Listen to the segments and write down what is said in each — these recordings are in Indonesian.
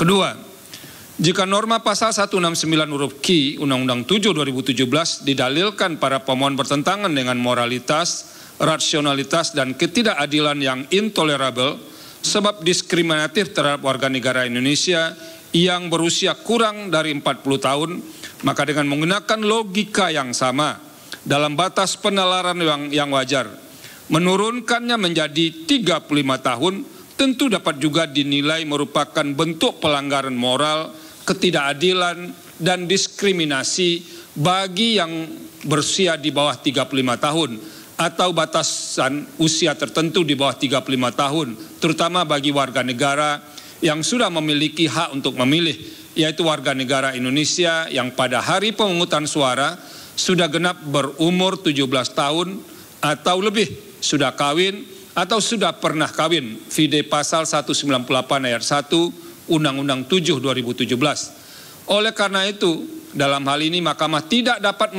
Kedua, jika norma pasal 169 huruf Q Undang-Undang 7 2017 didalilkan para pemohon bertentangan dengan moralitas, rasionalitas, dan ketidakadilan yang intolerabel sebab diskriminatif terhadap warga negara Indonesia yang berusia kurang dari 40 tahun, maka dengan menggunakan logika yang sama dalam batas penalaran yang wajar, menurunkannya menjadi 35 tahun tentu dapat juga dinilai merupakan bentuk pelanggaran moral, ketidakadilan, dan diskriminasi bagi yang berusia di bawah 35 tahun atau batasan usia tertentu di bawah 35 tahun, terutama bagi warga negara yang sudah memiliki hak untuk memilih, yaitu warga negara Indonesia yang pada hari pemungutan suara sudah genap berumur 17 tahun atau lebih, sudah kawin atau sudah pernah kawin, vide pasal 198 ayat 1 Undang-Undang 7 2017. Oleh karena itu, dalam hal ini Mahkamah tidak dapat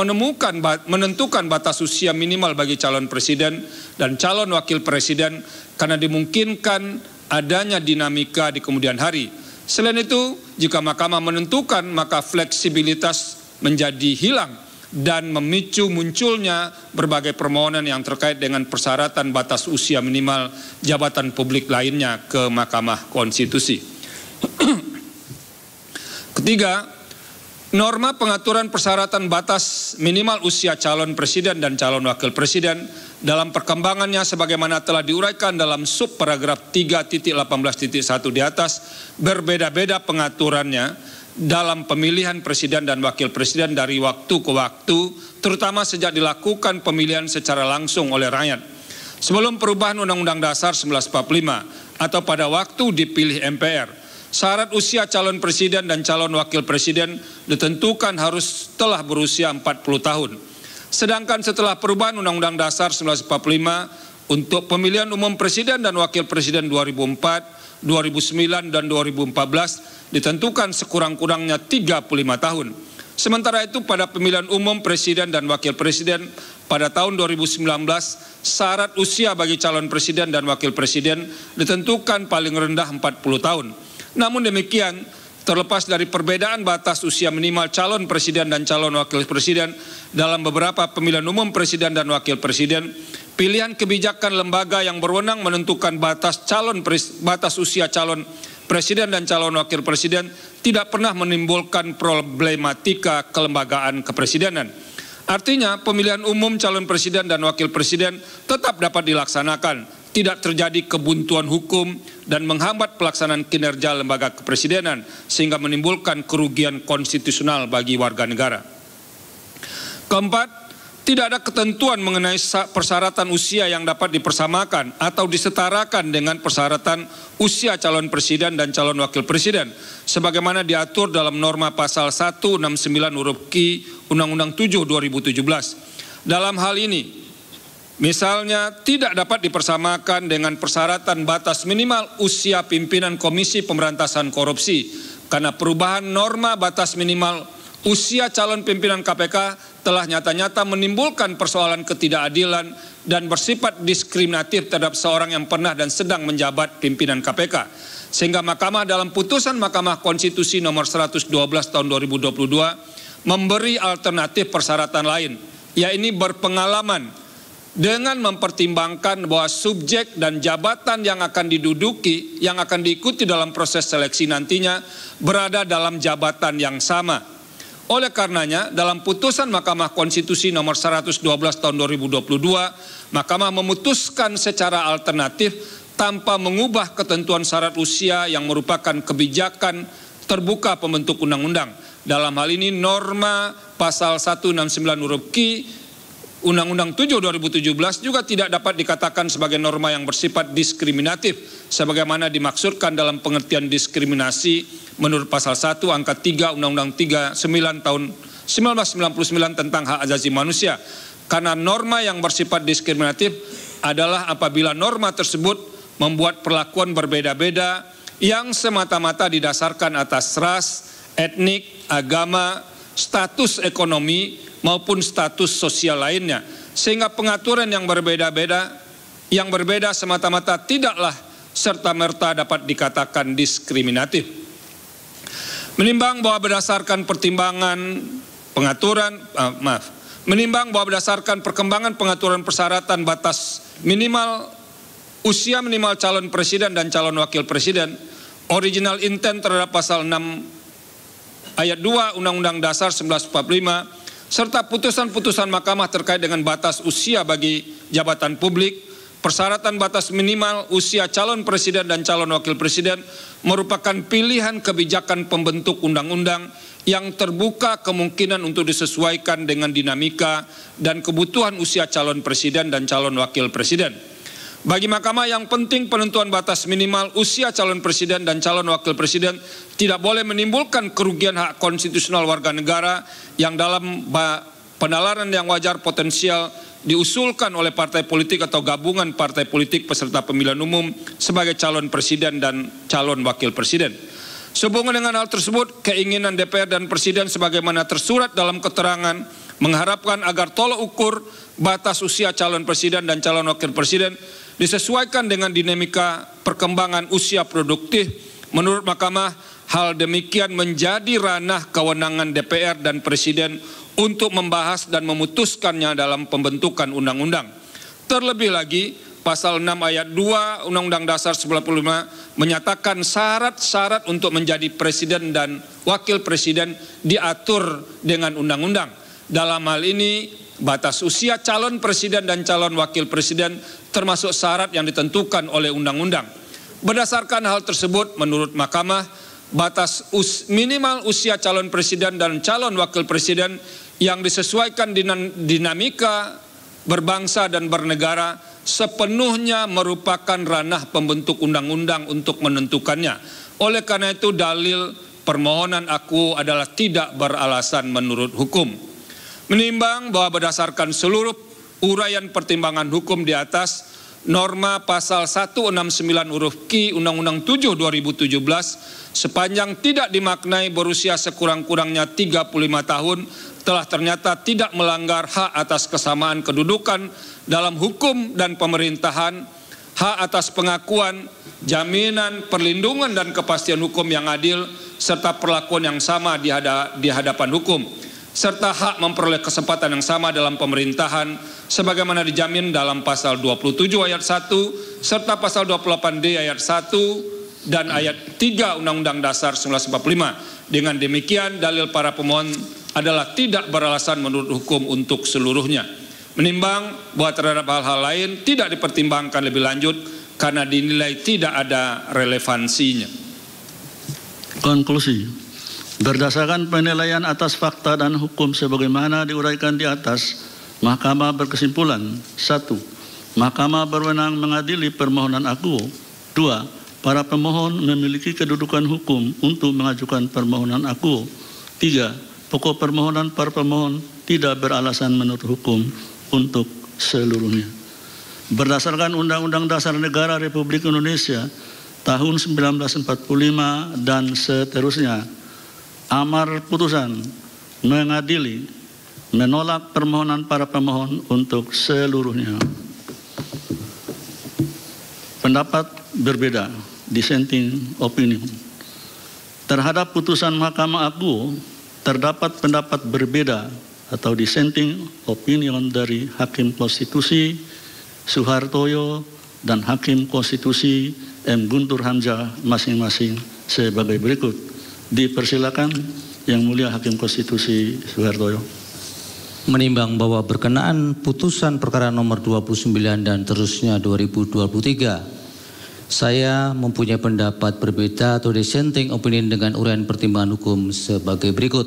menentukan batas usia minimal bagi calon presiden dan calon wakil presiden karena dimungkinkan adanya dinamika di kemudian hari. Selain itu, jika Mahkamah menentukan, maka fleksibilitas menjadi hilang dan memicu munculnya berbagai permohonan yang terkait dengan persyaratan batas usia minimal jabatan publik lainnya ke Mahkamah Konstitusi. Ketiga, norma pengaturan persyaratan batas minimal usia calon presiden dan calon wakil presiden dalam perkembangannya sebagaimana telah diuraikan dalam subparagraf 3.18.1 di atas berbeda-beda pengaturannya dalam pemilihan presiden dan wakil presiden dari waktu ke waktu, terutama sejak dilakukan pemilihan secara langsung oleh rakyat. Sebelum perubahan Undang-Undang Dasar 1945 atau pada waktu dipilih MPR, syarat usia calon presiden dan calon wakil presiden ditentukan harus telah berusia 40 tahun. Sedangkan setelah perubahan Undang-Undang Dasar 1945 untuk pemilihan umum presiden dan wakil presiden 2004, 2009, dan 2014 ditentukan sekurang-kurangnya 35 tahun. Sementara itu pada pemilihan umum presiden dan wakil presiden pada tahun 2019, syarat usia bagi calon presiden dan wakil presiden ditentukan paling rendah 40 tahun. Namun demikian, terlepas dari perbedaan batas usia minimal calon presiden dan calon wakil presiden dalam beberapa pemilihan umum presiden dan wakil presiden, pilihan kebijakan lembaga yang berwenang menentukan batas usia calon presiden dan calon wakil presiden tidak pernah menimbulkan problematika kelembagaan kepresidenan. Artinya, pemilihan umum calon presiden dan wakil presiden tetap dapat dilaksanakan, tidak terjadi kebuntuan hukum dan menghambat pelaksanaan kinerja lembaga kepresidenan sehingga menimbulkan kerugian konstitusional bagi warga negara. Keempat, tidak ada ketentuan mengenai persyaratan usia yang dapat dipersamakan atau disetarakan dengan persyaratan usia calon presiden dan calon wakil presiden sebagaimana diatur dalam norma pasal 169 huruf Q Undang-Undang 7 2017. Dalam hal ini, misalnya tidak dapat dipersamakan dengan persyaratan batas minimal usia pimpinan Komisi Pemberantasan Korupsi karena perubahan norma batas minimal usia calon pimpinan KPK telah nyata-nyata menimbulkan persoalan ketidakadilan dan bersifat diskriminatif terhadap seorang yang pernah dan sedang menjabat pimpinan KPK. Sehingga Mahkamah dalam putusan Mahkamah Konstitusi nomor 112 tahun 2022 memberi alternatif persyaratan lain, yaitu berpengalaman dengan mempertimbangkan bahwa subjek dan jabatan yang akan diduduki, yang akan diikuti dalam proses seleksi nantinya berada dalam jabatan yang sama. Oleh karenanya, dalam putusan Mahkamah Konstitusi nomor 112 tahun 2022, Mahkamah memutuskan secara alternatif tanpa mengubah ketentuan syarat usia yang merupakan kebijakan terbuka pembentuk undang-undang. Dalam hal ini norma pasal 169 huruf Q Undang-Undang 7 2017 juga tidak dapat dikatakan sebagai norma yang bersifat diskriminatif sebagaimana dimaksudkan dalam pengertian diskriminasi menurut pasal 1 angka 3 Undang-Undang 39 tahun 1999 tentang hak asasi manusia. Karena norma yang bersifat diskriminatif adalah apabila norma tersebut membuat perlakuan berbeda-beda yang semata-mata didasarkan atas ras, etnik, agama, status ekonomi maupun status sosial lainnya, sehingga pengaturan yang berbeda semata-mata tidaklah serta-merta dapat dikatakan diskriminatif. Menimbang bahwa berdasarkan perkembangan pengaturan persyaratan batas usia minimal calon presiden dan calon wakil presiden, original intent terhadap pasal 6 ayat 2 Undang-Undang Dasar 1945, serta putusan-putusan mahkamah terkait dengan batas usia bagi jabatan publik, persyaratan batas minimal usia calon presiden dan calon wakil presiden merupakan pilihan kebijakan pembentuk undang-undang yang terbuka kemungkinan untuk disesuaikan dengan dinamika dan kebutuhan usia calon presiden dan calon wakil presiden. Bagi mahkamah yang penting penentuan batas minimal usia calon presiden dan calon wakil presiden tidak boleh menimbulkan kerugian hak konstitusional warga negara yang dalam penalaran yang wajar potensial diusulkan oleh partai politik atau gabungan partai politik peserta pemilihan umum sebagai calon presiden dan calon wakil presiden. Sehubungan dengan hal tersebut, keinginan DPR dan Presiden sebagaimana tersurat dalam keterangan mengharapkan agar tolok ukur batas usia calon presiden dan calon wakil presiden disesuaikan dengan dinamika perkembangan usia produktif. Menurut mahkamah, hal demikian menjadi ranah kewenangan DPR dan Presiden untuk membahas dan memutuskannya dalam pembentukan undang-undang. Terlebih lagi, pasal 6 ayat 2 Undang-Undang Dasar 1945 menyatakan syarat-syarat untuk menjadi presiden dan wakil presiden diatur dengan undang-undang. Dalam hal ini, batas usia calon presiden dan calon wakil presiden termasuk syarat yang ditentukan oleh undang-undang. Berdasarkan hal tersebut, menurut mahkamah, batas minimal usia calon presiden dan calon wakil presiden yang disesuaikan dengan dinamika berbangsa dan bernegara sepenuhnya merupakan ranah pembentuk undang-undang untuk menentukannya. Oleh karena itu, dalil permohonan aku adalah tidak beralasan menurut hukum. Menimbang bahwa berdasarkan seluruh uraian pertimbangan hukum di atas, norma pasal 169 huruf Q Undang-Undang 7 2017 sepanjang tidak dimaknai berusia sekurang-kurangnya 35 tahun telah ternyata tidak melanggar hak atas kesamaan kedudukan dalam hukum dan pemerintahan, hak atas pengakuan, jaminan, perlindungan dan kepastian hukum yang adil, serta perlakuan yang sama di hadapan hukum, serta hak memperoleh kesempatan yang sama dalam pemerintahan sebagaimana dijamin dalam pasal 27 ayat 1 serta pasal 28D ayat 1 dan ayat 3 Undang-Undang Dasar 1945. Dengan demikian, dalil para pemohon adalah tidak beralasan menurut hukum untuk seluruhnya. Menimbang bahwa terhadap hal-hal lain tidak dipertimbangkan lebih lanjut karena dinilai tidak ada relevansinya. Konklusi. Berdasarkan penilaian atas fakta dan hukum sebagaimana diuraikan di atas, Mahkamah berkesimpulan: 1. Mahkamah berwenang mengadili permohonan aku. 2. Para pemohon memiliki kedudukan hukum untuk mengajukan permohonan aku. 3. Pokok permohonan para pemohon tidak beralasan menurut hukum untuk seluruhnya. Berdasarkan Undang-Undang Dasar Negara Republik Indonesia tahun 1945 dan seterusnya, amar putusan mengadili menolak permohonan para pemohon untuk seluruhnya. Pendapat berbeda, dissenting opinion. Terhadap putusan Mahkamah Agung terdapat pendapat berbeda atau dissenting opinion dari Hakim Konstitusi Suhartoyo dan Hakim Konstitusi M. Guntur Hamzah masing-masing sebagai berikut. Dipersilakan Yang Mulia Hakim Konstitusi Suhartoyo. Menimbang bahwa berkenaan putusan perkara nomor 29 dan terusnya 2023, saya mempunyai pendapat berbeda atau dissenting opinion dengan uraian pertimbangan hukum sebagai berikut.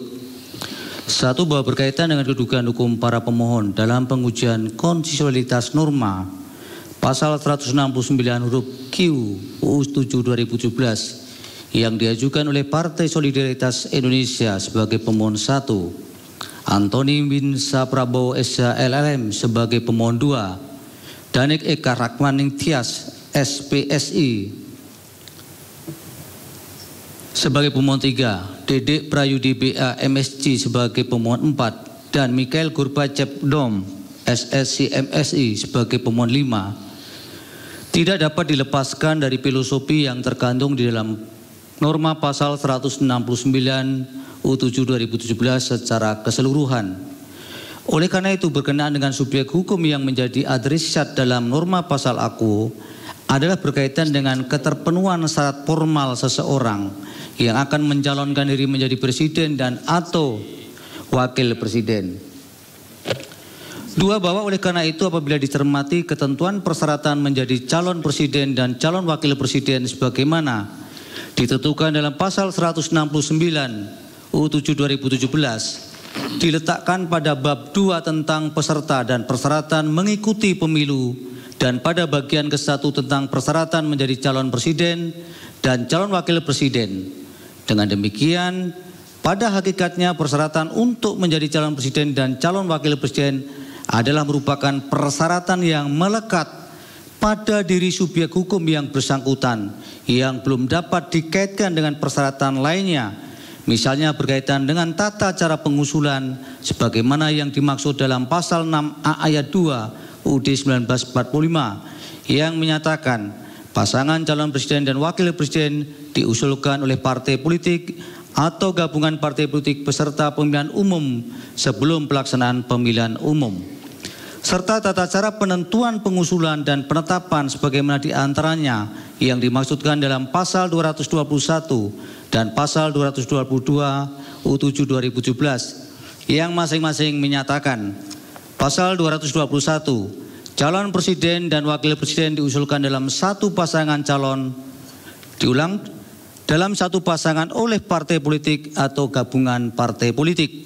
1. Bahwa berkaitan dengan kedudukan hukum para pemohon dalam pengujian konstitusionalitas norma pasal 169 huruf Q UU 7 2017 yang diajukan oleh Partai Solidaritas Indonesia sebagai pemohon 1, Antoni bin Prabowo SH LLM sebagai pemohon 2, Danik Eka Rakmaning Tias SPSI sebagai pemohon 3, Dedek Prayudi BA MSC sebagai pemohon 4, dan Mikhail Gorbachev Dom SSC MSI sebagai pemohon 5, tidak dapat dilepaskan dari filosofi yang terkandung di dalam norma pasal 169 U7 2017 secara keseluruhan. Oleh karena itu, berkenaan dengan subjek hukum yang menjadi adresat dalam norma pasal aku adalah berkaitan dengan keterpenuhan syarat formal seseorang yang akan mencalonkan diri menjadi presiden dan atau wakil presiden. Dua, bahwa oleh karena itu apabila dicermati ketentuan persyaratan menjadi calon presiden dan calon wakil presiden sebagaimana ditentukan dalam pasal 169 U7 2017 diletakkan pada bab 2 tentang peserta dan persyaratan mengikuti pemilu dan pada bagian ke-1 tentang persyaratan menjadi calon presiden dan calon wakil presiden. Dengan demikian, pada hakikatnya persyaratan untuk menjadi calon presiden dan calon wakil presiden adalah merupakan persyaratan yang melekat pada diri subjek hukum yang bersangkutan yang belum dapat dikaitkan dengan persyaratan lainnya, misalnya berkaitan dengan tata cara pengusulan sebagaimana yang dimaksud dalam pasal 6A ayat 2 UUD 1945 yang menyatakan pasangan calon presiden dan wakil presiden diusulkan oleh partai politik atau gabungan partai politik peserta pemilihan umum sebelum pelaksanaan pemilihan umum, serta tata cara penentuan pengusulan dan penetapan sebagaimana diantaranya yang dimaksudkan dalam pasal 221 dan pasal 222 U7 2017 yang masing-masing menyatakan pasal 221 calon presiden dan wakil presiden diusulkan dalam satu pasangan calon, diulang, dalam satu pasangan oleh partai politik atau gabungan partai politik.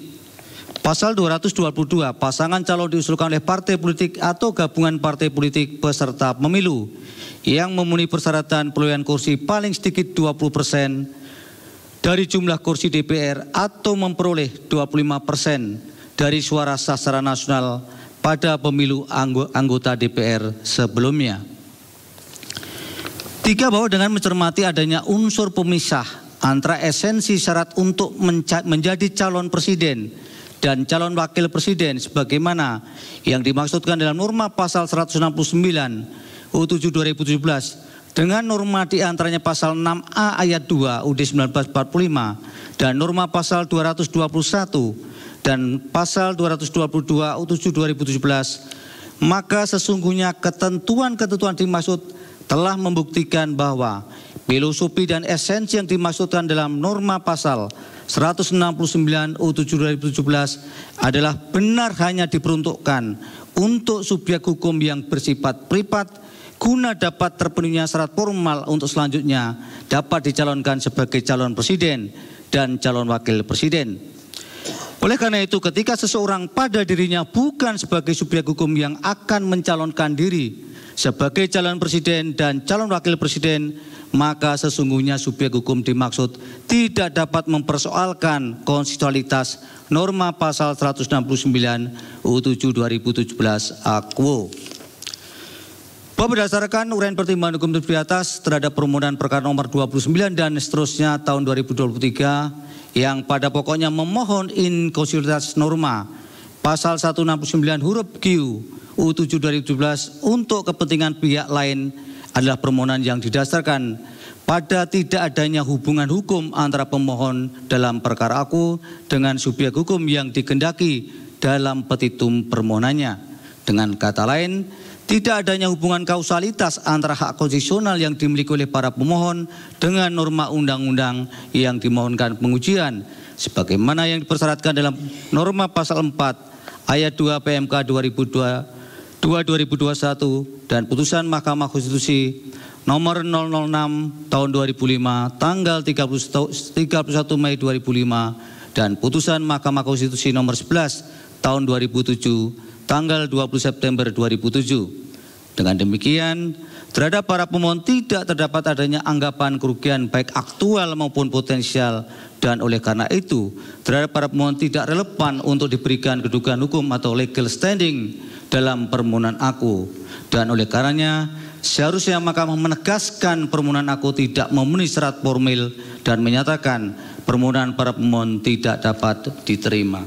Pasal 222, pasangan calon diusulkan oleh partai politik atau gabungan partai politik peserta pemilu yang memenuhi persyaratan perolehan kursi paling sedikit 20% dari jumlah kursi DPR atau memperoleh 25% dari suara sah secara nasional pada pemilu anggota DPR sebelumnya. 3, bahwa dengan mencermati adanya unsur pemisah antara esensi syarat untuk menjadi calon presiden dan calon wakil presiden sebagaimana yang dimaksudkan dalam norma pasal 169 U7 2017 dengan norma diantaranya pasal 6A ayat 2 UUD 1945 dan norma pasal 221 dan pasal 222 U7 2017, maka sesungguhnya ketentuan-ketentuan dimaksud telah membuktikan bahwa filosofi dan esensi yang dimaksudkan dalam norma pasal 169 U7 2017 adalah benar hanya diperuntukkan untuk subjek hukum yang bersifat privat guna dapat terpenuhinya syarat formal untuk selanjutnya dapat dicalonkan sebagai calon presiden dan calon wakil presiden. Oleh karena itu, ketika seseorang pada dirinya bukan sebagai subjek hukum yang akan mencalonkan diri sebagai calon presiden dan calon wakil presiden, maka sesungguhnya subjek hukum dimaksud tidak dapat mempersoalkan konstitusionalitas norma pasal 169 U7 2017 Akwo. Bahwa berdasarkan uraian pertimbangan hukum di atas terhadap permohonan perkara nomor 29 dan seterusnya tahun 2023 yang pada pokoknya memohon inkonstitusionalitas norma pasal 169 huruf Q U7 2017 untuk kepentingan pihak lain adalah permohonan yang didasarkan pada tidak adanya hubungan hukum antara pemohon dalam perkara aku dengan subjek hukum yang dikehendaki dalam petitum permohonannya. Dengan kata lain, tidak adanya hubungan kausalitas antara hak konstitusional yang dimiliki oleh para pemohon dengan norma undang-undang yang dimohonkan pengujian sebagaimana yang dipersyaratkan dalam norma pasal 4 ayat 2 PMK 2021 dan putusan Mahkamah Konstitusi nomor 006 tahun 2005 tanggal 31 Mei 2005 dan putusan Mahkamah Konstitusi nomor 11 tahun 2007 tanggal 20 September 2007. Dengan demikian, terhadap para pemohon tidak terdapat adanya anggapan kerugian baik aktual maupun potensial dan oleh karena itu terhadap para pemohon tidak relevan untuk diberikan kedudukan hukum atau legal standing dalam permohonan aku. Dan oleh karenanya seharusnya Mahkamah menegaskan permohonan aku tidak memenuhi syarat formil dan menyatakan permohonan para pemohon tidak dapat diterima.